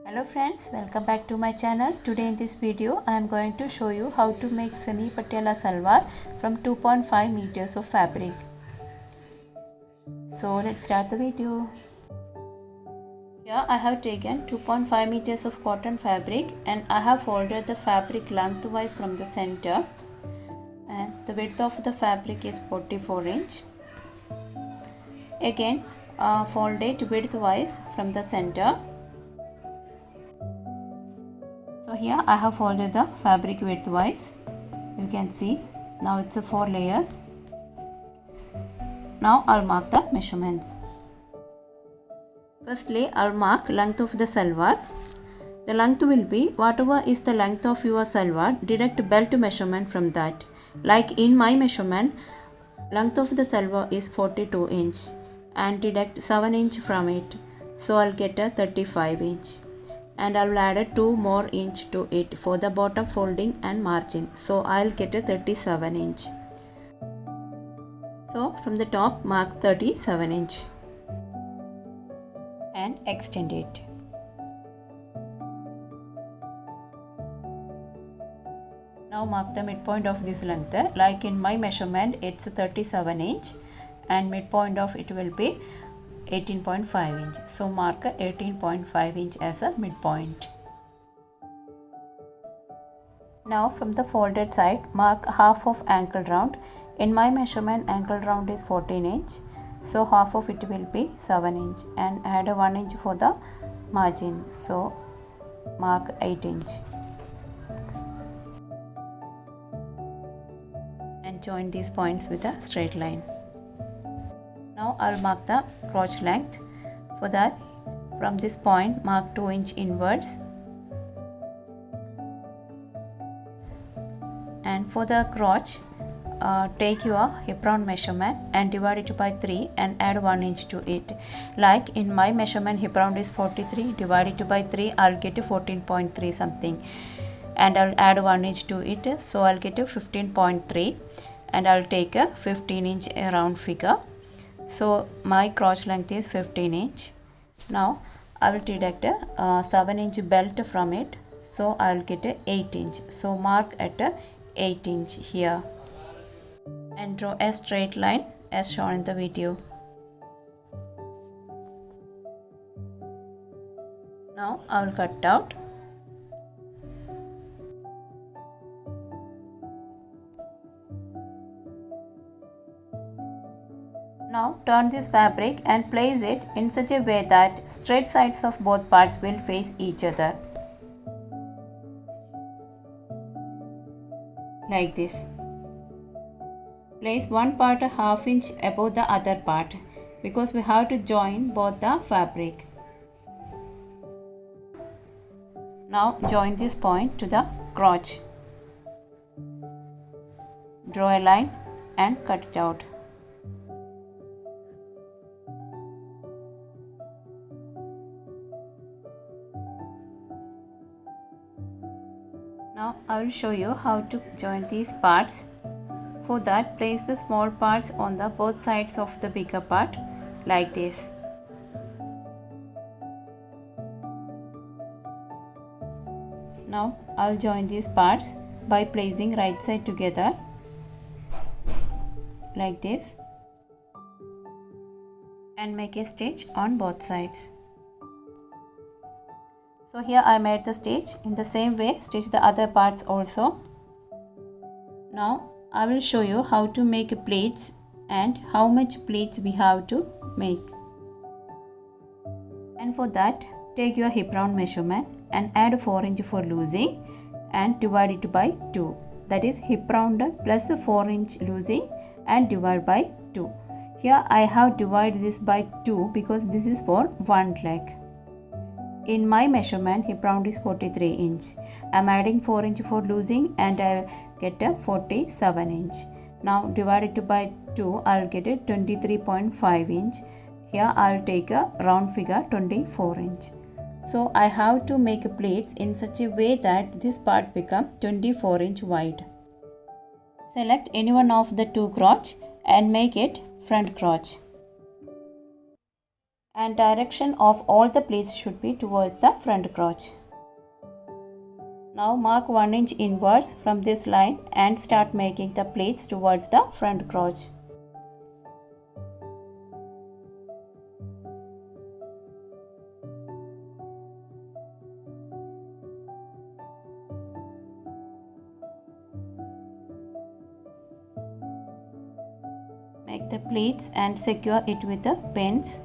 Hello friends, welcome back to my channel. Today in this video I am going to show you how to make semi patiala salwar from 2.5 meters of fabric. So let's start the video. Here I have taken 2.5 meters of cotton fabric and I have folded the fabric lengthwise from the center, and the width of the fabric is 44 inch. Again fold it widthwise from the center. So here I have folded the fabric widthwise. You can see now it's 4 layers. Now I'll mark the measurements. Firstly, I'll mark length of the salwar. The length will be whatever is the length of your salwar, deduct belt measurement from that. Like in my measurement, length of the salwar is 42 inch and deduct 7 inch from it. So I'll get a 35 inch. And I will add 2 more inch to it for the bottom folding and margin. So I'll get a 37 inch. So from the top mark 37 inch and extend it. Now mark the midpoint of this length. Like in my measurement it's 37 inch and midpoint of it will be 18.5 inch. So mark 18.5 inch as a midpoint. Now from the folded side mark half of ankle round. In my measurement ankle round is 14 inch. So half of it will be 7 inch and add 1 inch for the margin. So mark 8 inch. And join these points with a straight line. Now I'll mark the crotch length. For that, from this point mark 2 inch inwards, and for the crotch take your hip round measurement and divide it by 3 and add 1 inch to it. Like in my measurement hip round is 43, divide it by 3, I'll get a 14.3 something and I'll add 1 inch to it, so I'll get a 15.3 and I'll take a 15 inch round figure. So my crotch length is 15 inch. Now I will deduct a 7 inch belt from it. So I will get a 8 inch. So mark at a 8 inch here. And draw a straight line as shown in the video. Now I will cut out. Now turn this fabric and place it in such a way that straight sides of both parts will face each other. Like this. Place one part a half inch above the other part because we have to join both the fabric. Now join this point to the crotch. Draw a line and cut it out. Now I will show you how to join these parts. For that, place the small parts on the both sides of the bigger part like this. Now I will join these parts by placing right side together like this and make a stitch on both sides. So here I made the stitch. In the same way stitch the other parts also. Now I will show you how to make pleats and how much pleats we have to make. And for that take your hip round measurement and add 4 inch for loosing and divide it by 2. That is hip round plus 4 inch loosing and divide by 2. Here I have divided this by 2 because this is for one leg. In my measurement hip round is 43 inch. I am adding 4 inch for loosing and I get a 47 inch. Now divide it by 2, I will get a 23.5 inch. Here I will take a round figure 24 inch. So I have to make pleats in such a way that this part become 24 inch wide. Select any one of the two crotch and make it front crotch. and direction of all the pleats should be towards the front crotch. Now mark 1 inch inwards from this line and start making the pleats towards the front crotch. Make the pleats and secure it with the pins.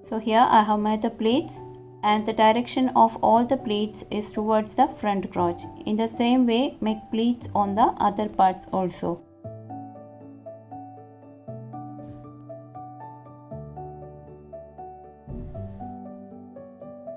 So here I have made the pleats and the direction of all the pleats is towards the front crotch. In the same way, make pleats on the other parts also.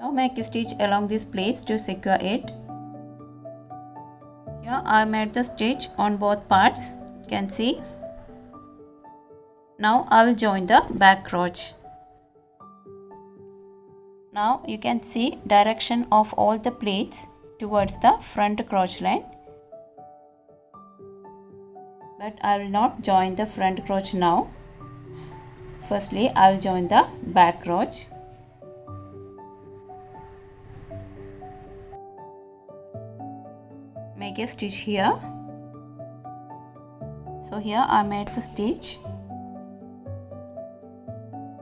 Now make a stitch along these pleats to secure it. Here I made the stitch on both parts, you can see. Now I will join the back crotch. Now you can see direction of all the pleats towards the front crotch line. But I will not join the front crotch now. Firstly, I will join the back crotch. Make a stitch here. So here I made the stitch.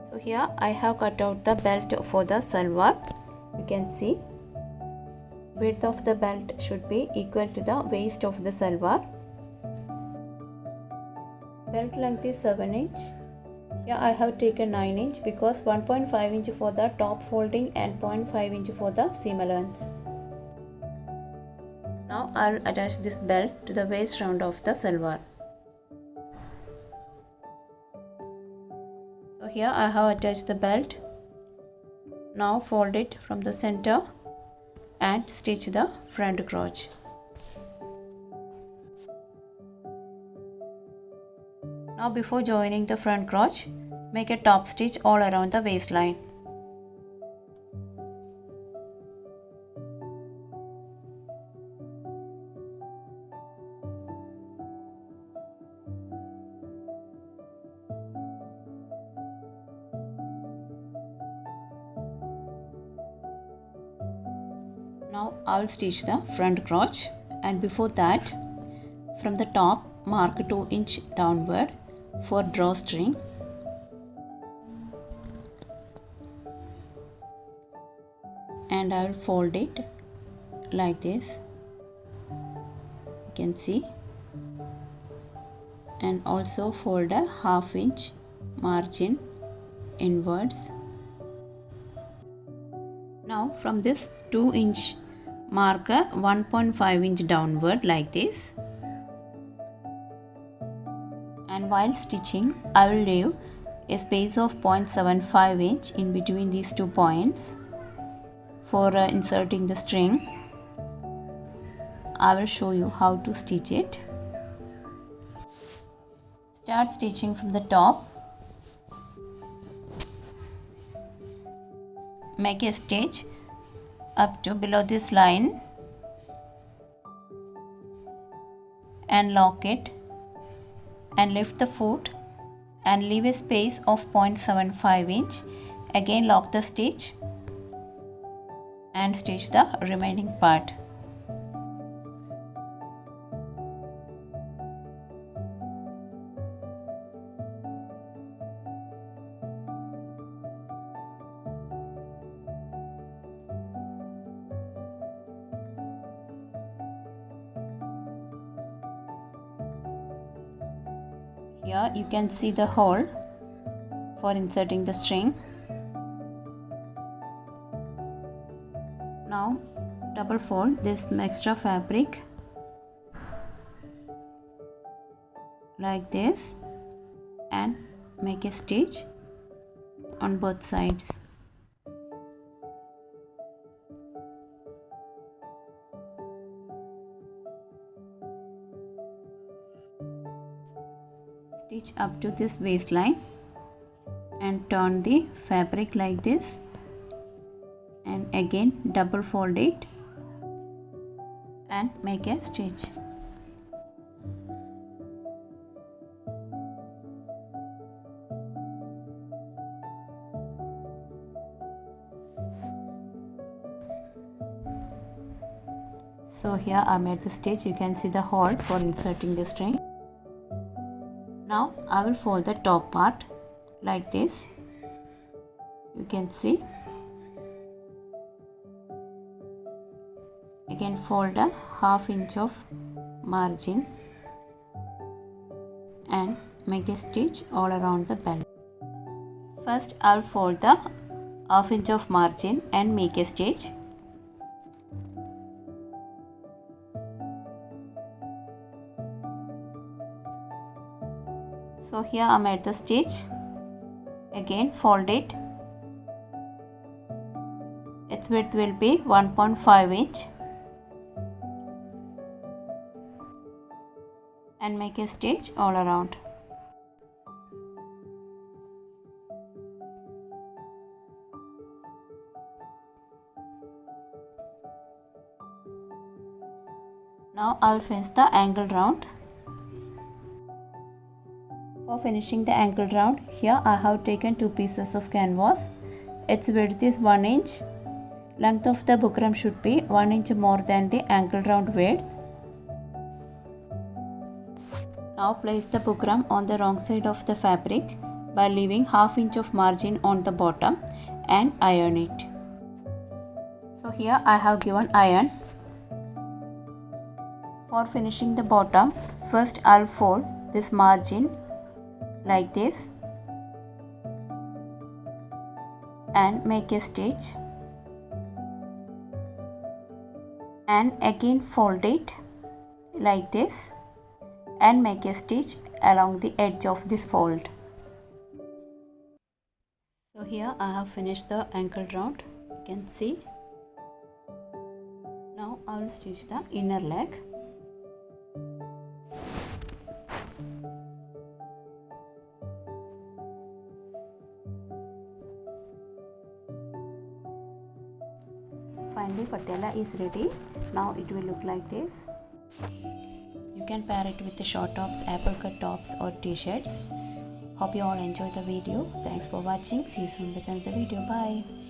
So here I have cut out the belt for the salwar. You can see width of the belt should be equal to the waist of the salwar. Belt length is 7 inch. Here I have taken 9 inch because 1.5 inch for the top folding and 0.5 inch for the seam allowance. Now I will attach this belt to the waist round of the salwar. So here I have attached the belt. Now fold it from the center and stitch the front crotch. Now before joining the front crotch, make a top stitch all around the waistline. Now I will stitch the front crotch, and before that, from the top mark 2 inch downward for drawstring. And I will fold it like this, you can see, and also fold a half inch margin inwards. Now from this 2 inch mark a 1.5 inch downward like this, and while stitching I will leave a space of 0.75 inch in between these 2 points for inserting the string. I will show you how to stitch it. Start stitching from the top. Make a stitch up to below this line and lock it, and lift the foot and leave a space of 0.75 inch. Again lock the stitch and stitch the remaining part. Here you can see the hole for inserting the string. Now double fold this extra fabric like this and make a stitch on both sides. Stitch up to this waistline and turn the fabric like this, and again double fold it and make a stitch. So here I made the stitch. You can see the hole for inserting the string. Now I will fold the top part like this. You can see. Again fold a ½ inch of margin and make a stitch all around the belt. First I'll fold the ½ inch of margin and make a stitch. So here I made the stitch. Again fold it. Its width will be 1.5 inch and make a stitch all around. Now I will finish the ankle round. For finishing the ankle round, here I have taken 2 pieces of canvas. Its width is 1 inch. Length of the bukram should be 1 inch more than the ankle round width. Now place the bukram on the wrong side of the fabric by leaving ½ inch of margin on the bottom and iron it. So here I have given iron. For finishing the bottom, first I'll fold this margin like this and make a stitch, and again fold it like this and make a stitch along the edge of this fold. So here I have finished the ankle round. You can see. Now I will stitch the inner leg. Finally patella is ready. Now it will look like this. You can pair it with the short tops, apple cut tops or t-shirts. Hope you all enjoy the video. Thanks for watching. See you soon with another video. Bye.